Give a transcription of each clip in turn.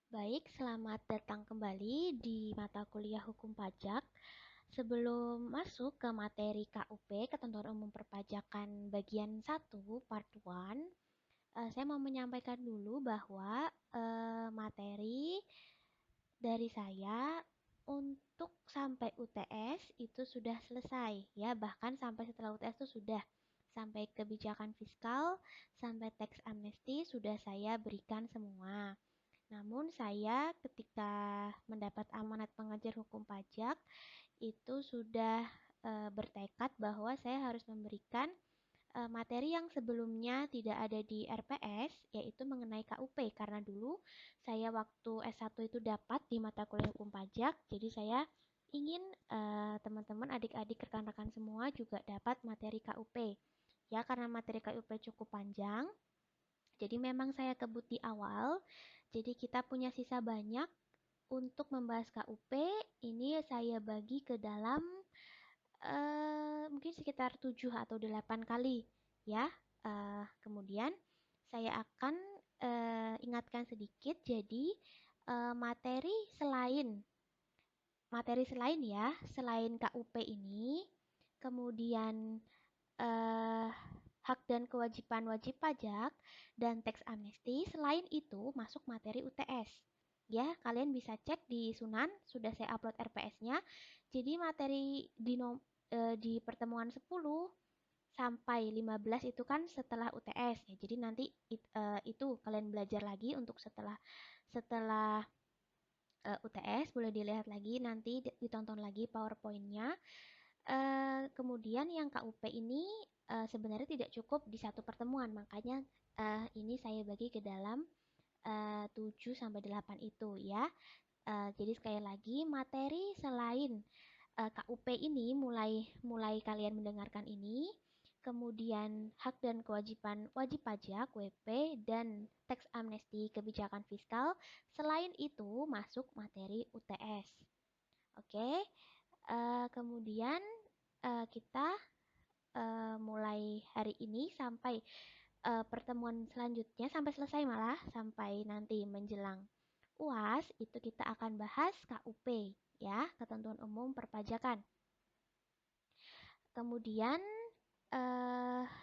Baik, selamat datang kembali di mata kuliah Hukum Pajak. Sebelum masuk ke materi KUP, Ketentuan Umum Perpajakan bagian 1, part 1, saya mau menyampaikan dulu bahwa materi dari saya untuk sampai UTS itu sudah selesai ya, bahkan sampai setelah UTS itu sudah sampai kebijakan fiskal, sampai teks amnesti sudah saya berikan semua. Namun saya ketika mendapat amanat pengajar hukum pajak itu sudah bertekad bahwa saya harus memberikan materi yang sebelumnya tidak ada di RPS, yaitu mengenai KUP, karena dulu saya waktu S1 itu dapat di mata kuliah hukum pajak, jadi saya ingin teman-teman, adik-adik, rekan-rekan semua juga dapat materi KUP. Ya, karena materi KUP cukup panjang, jadi memang saya kebut di awal, jadi kita punya sisa banyak untuk membahas KUP. Ini saya bagi ke dalam mungkin sekitar 7 atau 8 kali ya. Kemudian saya akan ingatkan sedikit, jadi materi selain ya, selain KUP ini, kemudian eh, hak dan kewajiban wajib pajak dan teks amnesti, selain itu masuk materi UTS. Ya, kalian bisa cek di Sunan, sudah saya upload RPS-nya. Jadi materi di pertemuan 10 sampai 15 itu kan setelah UTS ya. Jadi nanti itu kalian belajar lagi untuk setelah setelah UTS, boleh dilihat lagi nanti ditonton lagi PowerPoint-nya. Kemudian yang KUP ini sebenarnya tidak cukup di satu pertemuan, makanya ini saya bagi ke dalam 7 sampai 8 itu ya. Jadi sekali lagi materi selain KUP ini mulai mulai kalian mendengarkan ini, kemudian hak dan kewajiban wajib pajak WP dan teks amnesti kebijakan fiskal. Selain itu masuk materi UTS. Oke, kemudian kita mulai hari ini sampai pertemuan selanjutnya, sampai selesai malah, sampai nanti menjelang UAS, itu kita akan bahas KUP ya, Ketentuan Umum Perpajakan. Kemudian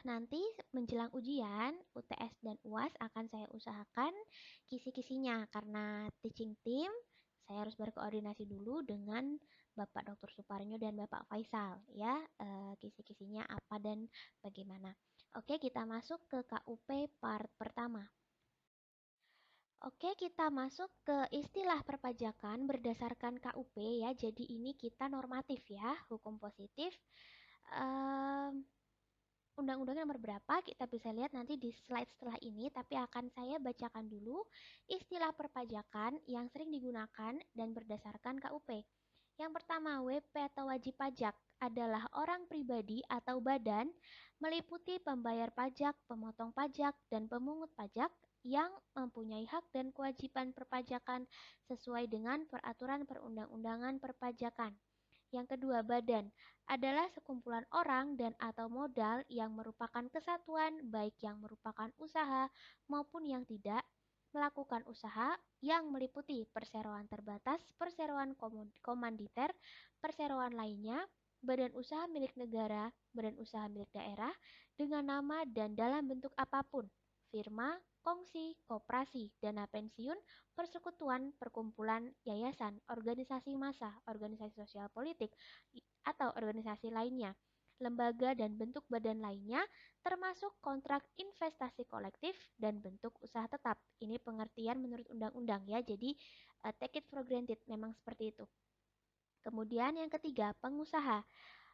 nanti menjelang ujian UTS dan UAS akan saya usahakan kisi-kisinya, karena teaching team saya harus berkoordinasi dulu dengan Bapak Dr. Suparnyo dan Bapak Faisal ya, kisi-kisinya apa dan bagaimana. Oke, kita masuk ke KUP part pertama. Oke, kita masuk ke istilah perpajakan berdasarkan KUP ya. Jadi ini kita normatif ya, hukum positif. Undang-undangnya nomor berapa kita bisa lihat nanti di slide setelah ini, tapi akan saya bacakan dulu istilah perpajakan yang sering digunakan dan berdasarkan KUP. Yang pertama, WP atau wajib pajak adalah orang pribadi atau badan meliputi pembayar pajak, pemotong pajak, dan pemungut pajak yang mempunyai hak dan kewajiban perpajakan sesuai dengan peraturan perundang-undangan perpajakan. Yang kedua, badan adalah sekumpulan orang dan atau modal yang merupakan kesatuan, baik yang merupakan usaha maupun yang tidak melakukan usaha, yang meliputi perseroan terbatas, perseroan komanditer, perseroan lainnya, badan usaha milik negara, badan usaha milik daerah, dengan nama dan dalam bentuk apapun, firma, kongsi, koperasi, dana pensiun, persekutuan, perkumpulan, yayasan, organisasi massa, organisasi sosial politik, atau organisasi lainnya, lembaga dan bentuk badan lainnya, termasuk kontrak investasi kolektif dan bentuk usaha tetap. Ini pengertian menurut undang-undang ya, jadi take it for granted, memang seperti itu. Kemudian yang ketiga, pengusaha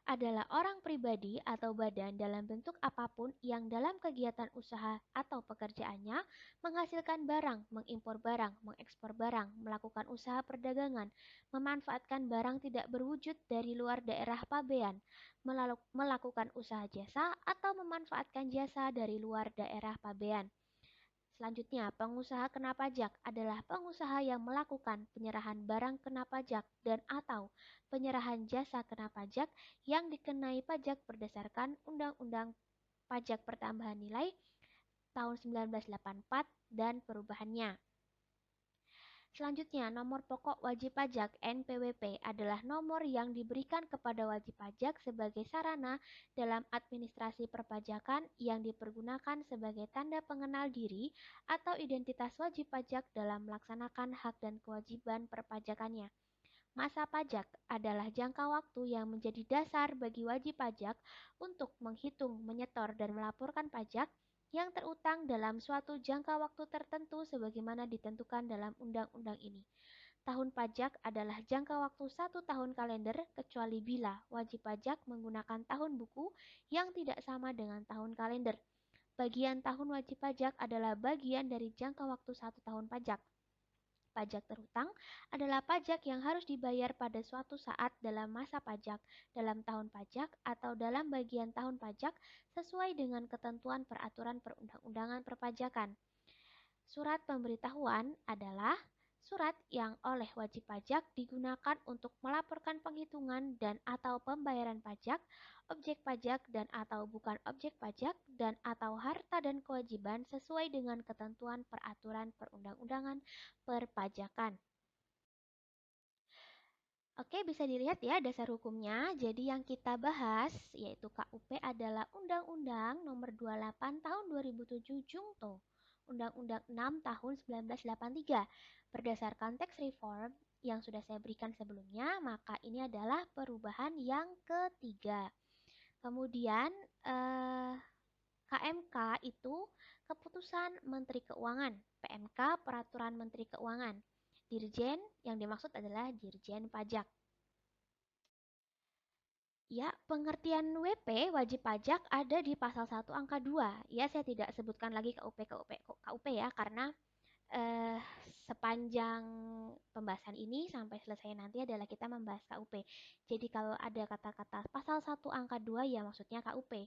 adalah orang pribadi atau badan dalam bentuk apapun yang dalam kegiatan usaha atau pekerjaannya menghasilkan barang, mengimpor barang, mengekspor barang, melakukan usaha perdagangan, memanfaatkan barang tidak berwujud dari luar daerah pabean, melakukan usaha jasa atau memanfaatkan jasa dari luar daerah pabean. Selanjutnya, pengusaha kena pajak adalah pengusaha yang melakukan penyerahan barang kena pajak dan atau penyerahan jasa kena pajak yang dikenai pajak berdasarkan Undang-Undang Pajak Pertambahan Nilai tahun 1984 dan perubahannya. Selanjutnya, nomor pokok wajib pajak (NPWP) adalah nomor yang diberikan kepada wajib pajak sebagai sarana dalam administrasi perpajakan yang dipergunakan sebagai tanda pengenal diri atau identitas wajib pajak dalam melaksanakan hak dan kewajiban perpajakannya. Masa pajak adalah jangka waktu yang menjadi dasar bagi wajib pajak untuk menghitung, menyetor, dan melaporkan pajak yang terutang dalam suatu jangka waktu tertentu sebagaimana ditentukan dalam undang-undang ini. Tahun pajak adalah jangka waktu 1 tahun kalender kecuali bila wajib pajak menggunakan tahun buku yang tidak sama dengan tahun kalender. Bagian tahun wajib pajak adalah bagian dari jangka waktu 1 tahun pajak. Pajak terhutang adalah pajak yang harus dibayar pada suatu saat dalam masa pajak, dalam tahun pajak, atau dalam bagian tahun pajak sesuai dengan ketentuan peraturan perundang-undangan perpajakan. Surat pemberitahuan adalah surat yang oleh wajib pajak digunakan untuk melaporkan penghitungan dan/atau pembayaran pajak, objek pajak dan/atau bukan objek pajak, dan/atau harta dan kewajiban sesuai dengan ketentuan peraturan perundang-undangan perpajakan. Oke, bisa dilihat ya dasar hukumnya. Jadi yang kita bahas yaitu KUP adalah Undang-Undang Nomor 28 Tahun 2007 Jungto, Undang-Undang 6 Tahun 1983. Berdasarkan teks reform yang sudah saya berikan sebelumnya, maka ini adalah perubahan yang ketiga. Kemudian KMK itu Keputusan Menteri Keuangan, PMK Peraturan Menteri Keuangan. Dirjen yang dimaksud adalah Dirjen Pajak. Ya, pengertian WP wajib pajak ada di pasal 1 angka 2. Ya, saya tidak sebutkan lagi KUP ya karena eh, sepanjang pembahasan ini sampai selesai nanti adalah kita membahas KUP. Jadi kalau ada kata-kata pasal 1 angka 2 ya maksudnya KUP.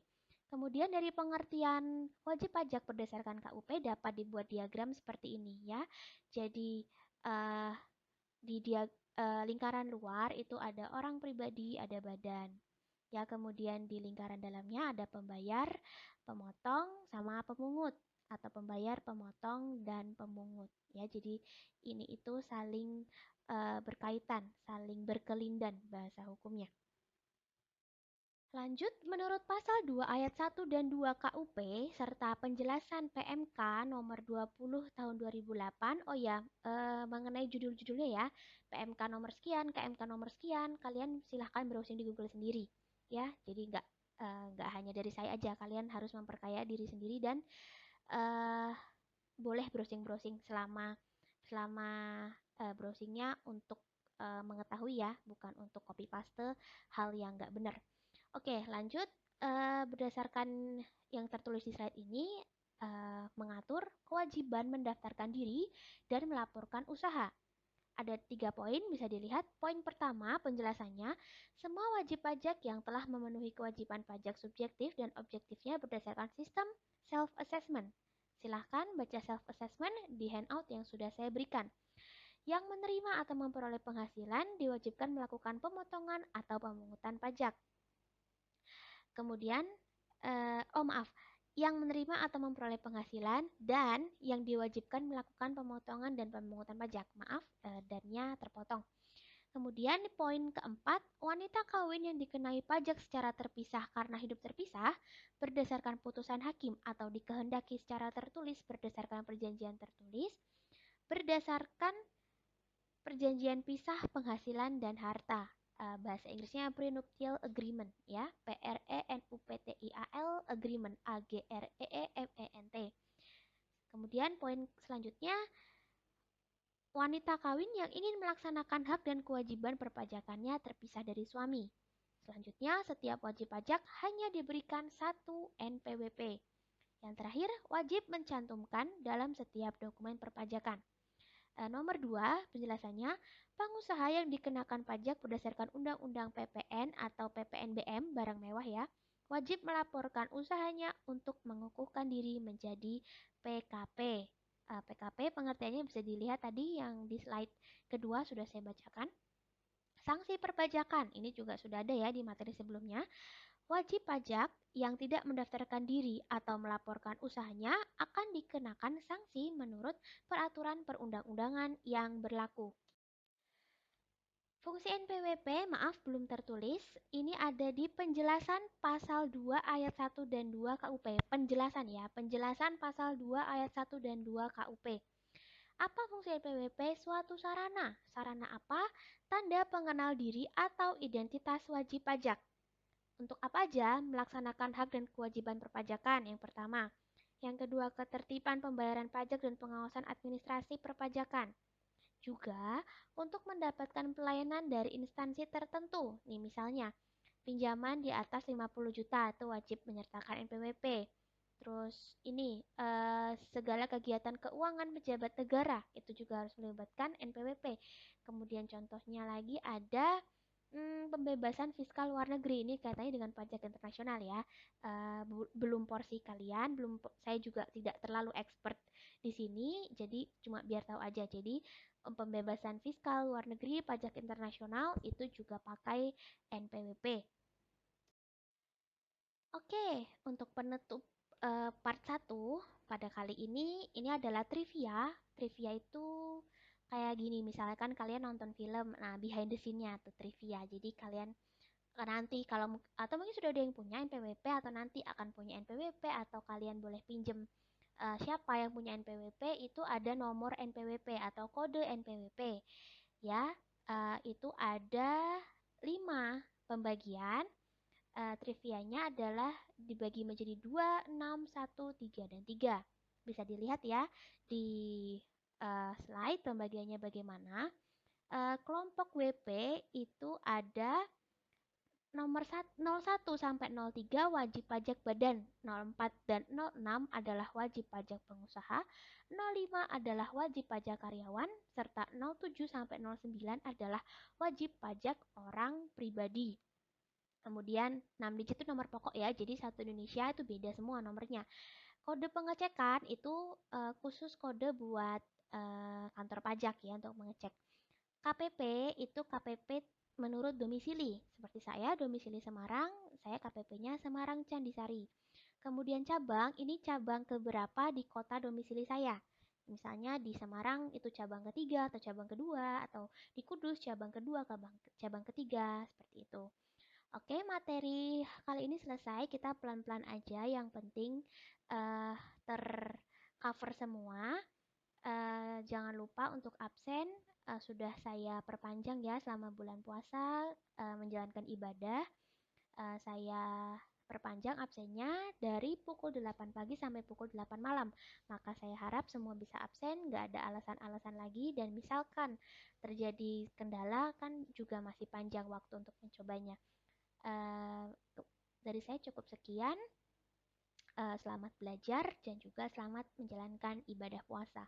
Kemudian dari pengertian wajib pajak berdasarkan KUP dapat dibuat diagram seperti ini ya. Jadi eh, di lingkaran luar itu ada orang pribadi, ada badan. Ya, kemudian di lingkaran dalamnya ada pembayar, pemotong, sama pemungut atau pembayar, pemotong, dan pemungut. Ya, jadi ini itu saling berkaitan, saling berkelindan bahasa hukumnya. Lanjut, menurut pasal 2 ayat 1 dan 2 KUP serta penjelasan PMK nomor 20 tahun 2008, oh ya, mengenai judul-judulnya ya, PMK nomor sekian, KMK nomor sekian, kalian silahkan browsing di Google sendiri, ya. Jadi nggak hanya dari saya aja, kalian harus memperkaya diri sendiri dan uh, boleh browsing-browsing selama selama browsingnya untuk mengetahui ya, bukan untuk copy paste hal yang nggak benar. Oke, lanjut. Berdasarkan yang tertulis di slide ini, mengatur kewajiban mendaftarkan diri dan melaporkan usaha. Ada 3 poin, bisa dilihat. Poin pertama, penjelasannya, semua wajib pajak yang telah memenuhi kewajiban pajak subjektif dan objektifnya berdasarkan sistem self-assessment. Silahkan baca self-assessment di handout yang sudah saya berikan. Yang menerima atau memperoleh penghasilan diwajibkan melakukan pemotongan atau pemungutan pajak. Kemudian, maaf, yang menerima atau memperoleh penghasilan dan yang diwajibkan melakukan pemotongan dan pemungutan pajak. Maaf, dannya terpotong. Kemudian poin keempat, wanita kawin yang dikenai pajak secara terpisah karena hidup terpisah berdasarkan putusan hakim atau dikehendaki secara tertulis berdasarkan perjanjian tertulis, berdasarkan perjanjian pisah penghasilan dan harta. Bahasa Inggrisnya prenuptial agreement ya, PRENUPTIAL agreement, AGREEMENT. Kemudian poin selanjutnya, wanita kawin yang ingin melaksanakan hak dan kewajiban perpajakannya terpisah dari suami. Selanjutnya, setiap wajib pajak hanya diberikan 1 NPWP. Yang terakhir, wajib mencantumkan dalam setiap dokumen perpajakan. Nomor 2, penjelasannya, pengusaha yang dikenakan pajak berdasarkan Undang-Undang PPN atau PPNBM barang mewah ya, wajib melaporkan usahanya untuk mengukuhkan diri menjadi PKP. PKP pengertiannya bisa dilihat tadi yang di slide kedua sudah saya bacakan. Sanksi perpajakan, ini juga sudah ada ya di materi sebelumnya. Wajib pajak yang tidak mendaftarkan diri atau melaporkan usahanya akan dikenakan sanksi menurut peraturan perundang-undangan yang berlaku. Fungsi NPWP, maaf belum tertulis, ini ada di penjelasan pasal 2 ayat 1 dan 2 KUP. Penjelasan ya, penjelasan pasal 2 ayat 1 dan 2 KUP. Apa fungsi NPWP? Suatu sarana. Sarana apa? Tanda pengenal diri atau identitas wajib pajak. Untuk apa aja melaksanakan hak dan kewajiban perpajakan? Yang pertama. Yang kedua, ketertiban pembayaran pajak dan pengawasan administrasi perpajakan. Juga untuk mendapatkan pelayanan dari instansi tertentu. Nih misalnya, pinjaman di atas 50 juta itu wajib menyertakan NPWP. Terus ini segala kegiatan keuangan pejabat negara itu juga harus melibatkan NPWP. Kemudian contohnya lagi ada pembebasan fiskal luar negeri ini kaitannya dengan pajak internasional ya. Belum porsi kalian, saya juga tidak terlalu expert di sini, jadi cuma biar tahu aja. Jadi pembebasan fiskal luar negeri, pajak internasional itu juga pakai NPWP. Oke, untuk penutup part 1 pada kali ini adalah trivia. Trivia itu kayak gini, misalkan kalian nonton film, nah behind the scene-nya tuh trivia. Jadi kalian nanti kalau atau mungkin sudah ada yang punya NPWP atau nanti akan punya NPWP atau kalian boleh pinjem siapa yang punya NPWP itu ada nomor NPWP atau kode NPWP ya. Itu ada 5 pembagian. Trivianya adalah dibagi menjadi 2, 6, 1, 3, dan 3. Bisa dilihat ya di slide pembagiannya bagaimana. Kelompok WP itu ada nomor 01 sampai 03 wajib pajak badan, 04 dan 06 adalah wajib pajak pengusaha, 05 adalah wajib pajak karyawan, serta 07 sampai 09 adalah wajib pajak orang pribadi. Kemudian 6 digit itu nomor pokok ya, jadi satu Indonesia itu beda semua nomornya. Kode pengecekan itu khusus kode buat kantor pajak ya untuk mengecek. KPP itu KPP menurut domisili. Seperti saya domisili Semarang, saya KPP-nya Semarang Candisari. Kemudian cabang, ini cabang keberapa di kota domisili saya. Misalnya di Semarang itu cabang ketiga atau cabang kedua, atau di Kudus cabang kedua, cabang ketiga, seperti itu. Oke, materi kali ini selesai. Kita pelan-pelan aja. Yang penting tercover semua. Jangan lupa untuk absen. Sudah saya perpanjang ya selama bulan puasa menjalankan ibadah. Saya perpanjang absennya dari pukul 8 pagi sampai pukul 8 malam. Maka saya harap semua bisa absen, nggak ada alasan-alasan lagi. Dan misalkan terjadi kendala kan juga masih panjang waktu untuk mencobanya. Uh, dari saya cukup sekian. Selamat belajar dan juga selamat menjalankan ibadah puasa.